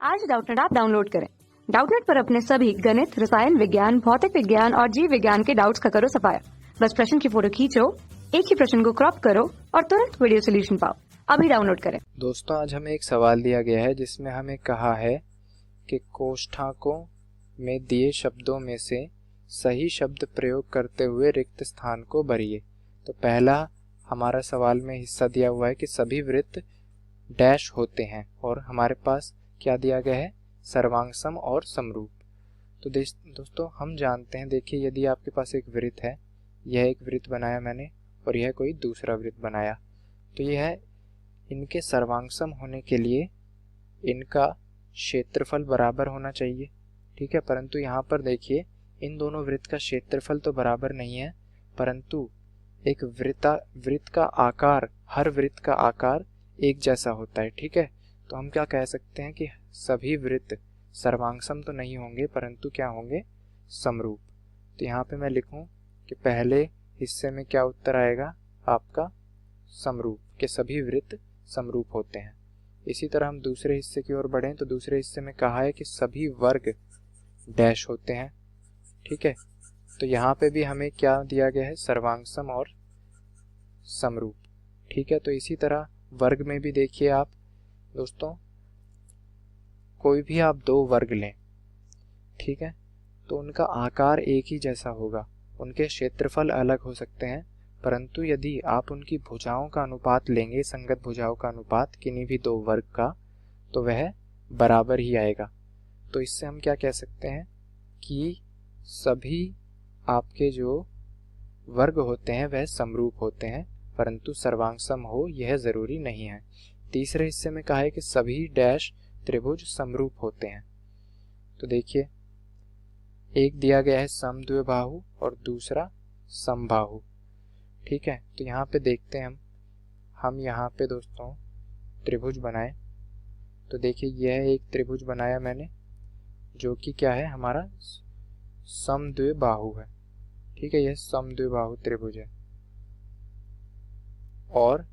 आज Doubtnut app download करें। Doubtnut पर अपने सभी गणित, रसायन विज्ञान, भौतिक विज्ञान और जीव विज्ञान के डाउट्स का करो सफाया। बस प्रश्न की फोटो खींचो, एक ही प्रश्न को क्रॉप करो और तुरंत वीडियो सोल्यूशन पाओ। अभी डाउनलोड करें। दोस्तों, आज हमें एक सवाल दिया गया है जिसमें हमें कहा है कि कोष्ठकों में दिए शब्दों में से सही शब्द प्रयोग करते हुए रिक्त स्थान को भरिए। तो पहला हमारा सवाल में हिस्सा दिया हुआ है कि सभी वृत्त डैश होते हैं और हमारे पास क्या दिया गया है, सर्वांग सम और समरूप। तो दोस्तों हम जानते हैं, देखिए यदि आपके पास एक वृत्त है, यह एक वृत्त बनाया मैंने और यह कोई दूसरा वृत्त बनाया, तो यह है इनके सर्वांगसम होने के लिए इनका क्षेत्रफल बराबर होना चाहिए, ठीक है। परंतु यहाँ पर देखिए इन दोनों वृत्त का क्षेत्रफल तो बराबर नहीं है, परंतु एक वृत्त का आकार, हर वृत्त का आकार एक जैसा होता है, ठीक है। तो हम क्या कह सकते हैं कि सभी वृत्त सर्वांगसम तो नहीं होंगे परंतु क्या होंगे, समरूप। तो यहाँ पे मैं लिखूं कि पहले हिस्से में क्या उत्तर आएगा आपका, समरूप, के सभी वृत्त समरूप होते हैं। इसी तरह हम दूसरे हिस्से की ओर बढ़ें तो दूसरे हिस्से में कहा है कि सभी वर्ग डैश होते हैं, ठीक है। तो यहाँ पे भी हमें क्या दिया गया है, सर्वांगसम और समरूप, ठीक है। तो इसी तरह वर्ग में भी देखिए आप दोस्तों, कोई भी आप दो वर्ग लें, ठीक है, तो उनका आकार एक ही जैसा होगा, उनके क्षेत्रफल अलग हो सकते हैं, परंतु यदि आप उनकी भुजाओं का अनुपात लेंगे, संगत भुजाओं का अनुपात किन्हीं भी दो वर्ग का, तो वह बराबर ही आएगा। तो इससे हम क्या कह सकते हैं कि सभी आपके जो वर्ग होते हैं वह समरूप होते हैं, परंतु सर्वांगसम हो यह जरूरी नहीं है। तीसरे हिस्से में कहा है कि सभी डैश त्रिभुज समरूप होते हैं। तो देखिए एक दिया गया है समद्विबाहु और दूसरा समबाहु, ठीक है। तो यहाँ पे देखते हैं हम यहाँ पे दोस्तों त्रिभुज बनाए। तो देखिए यह एक त्रिभुज बनाया मैंने जो कि क्या है, हमारा समद्विबाहु है, ठीक है। यह समद्विबाहु त्रिभुज है और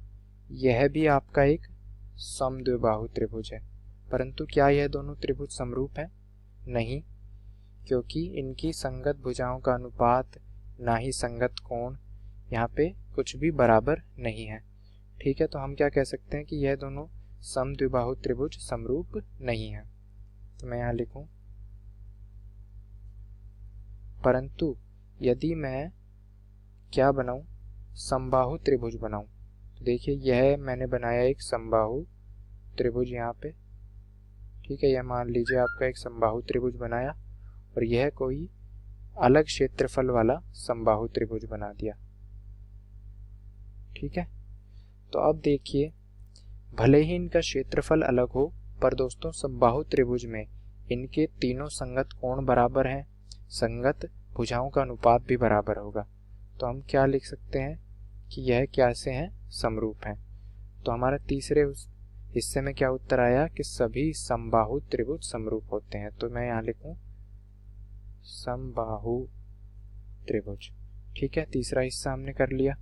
यह भी आपका एक समद्विबाहु त्रिभुज है, परंतु क्या यह दोनों त्रिभुज समरूप है? नहीं, क्योंकि इनकी संगत भुजाओं का अनुपात ना ही संगत कोण, यहाँ पे कुछ भी बराबर नहीं है, ठीक है। तो हम क्या कह सकते हैं कि यह दोनों समद्विबाहु त्रिभुज समरूप नहीं है। तो मैं यहाँ लिखूं, परंतु यदि मैं क्या बनाऊं, समबाहु त्रिभुज बनाऊं, तो देखिए यह मैंने बनाया एक समबाहु त्रिभुज यहाँ पे, ठीक है। यह मान लीजिए आपका एक समबाहु त्रिभुज बनाया और यह कोई अलग क्षेत्रफल वाला समबाहु त्रिभुज बना दिया, ठीक है। तो अब देखिए भले ही इनका क्षेत्रफल अलग हो, पर दोस्तों समबाहु त्रिभुज में इनके तीनों संगत कोण बराबर हैं, संगत भुजाओं का अनुपात भी बराबर होगा। तो हम क्या लिख सकते हैं कि यह कैसे हैं, समरूप हैं। तो हमारा तीसरे हिस्से में क्या उत्तर आया कि सभी समबाहु त्रिभुज समरूप होते हैं। तो मैं यहाँ लिखूं समबाहु त्रिभुज, ठीक है। तीसरा हिस्सा हमने कर लिया।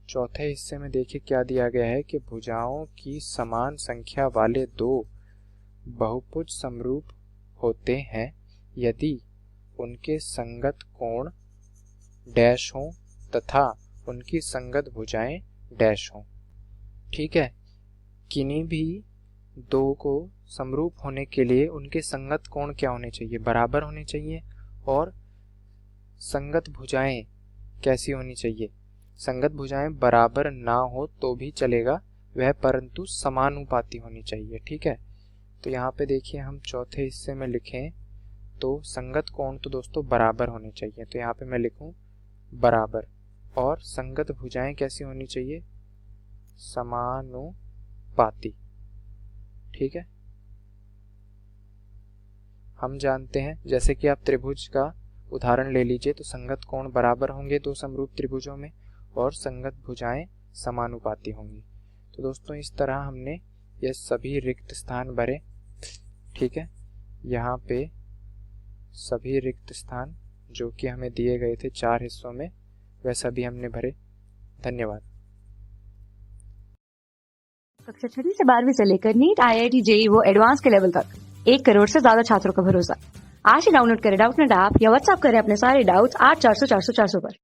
चौथे हिस्से में देखिए क्या दिया गया है कि भुजाओं की समान संख्या वाले दो बहुभुज समरूप होते हैं यदि उनके संगत कोण डैश हों तथा उनकी संगत भुजाएं डैश हों, ठीक है। किन्हीं भी दो को समरूप होने के लिए उनके संगत कोण क्या होने चाहिए, बराबर होने चाहिए, और संगत भुजाएं कैसी होनी चाहिए, संगत भुजाएं बराबर ना हो तो भी चलेगा वह, परंतु समानुपाती होनी चाहिए, ठीक है। तो यहाँ पे देखिए हम चौथे हिस्से में लिखें तो संगत कोण तो दोस्तों बराबर होने चाहिए, तो यहाँ पे मैं लिखूं बराबर, और संगत भुजाएं कैसी होनी चाहिए, समानुपाती, ठीक है। हम जानते हैं, जैसे कि आप त्रिभुज का उदाहरण ले लीजिए, तो संगत कोण बराबर होंगे दो समरूप त्रिभुजों में और संगत भुजाएं समानुपाती होंगी। तो दोस्तों इस तरह हमने ये सभी रिक्त स्थान भरे, ठीक है। यहाँ पे सभी रिक्त स्थान जो कि हमें दिए गए थे 4 हिस्सों में, वह सभी हमने भरे। धन्यवाद। कक्षा 6 से 12वीं से लेकर नीट, IIT, JEE वो एडवांस के लेवल तक 1 करोड़ से ज्यादा छात्रों का भरोसा। आज ही डाउनलोड करें डाउटनेट ऐप या व्हाट्सएप करें अपने सारे डाउट्स 8400 400 400 पर।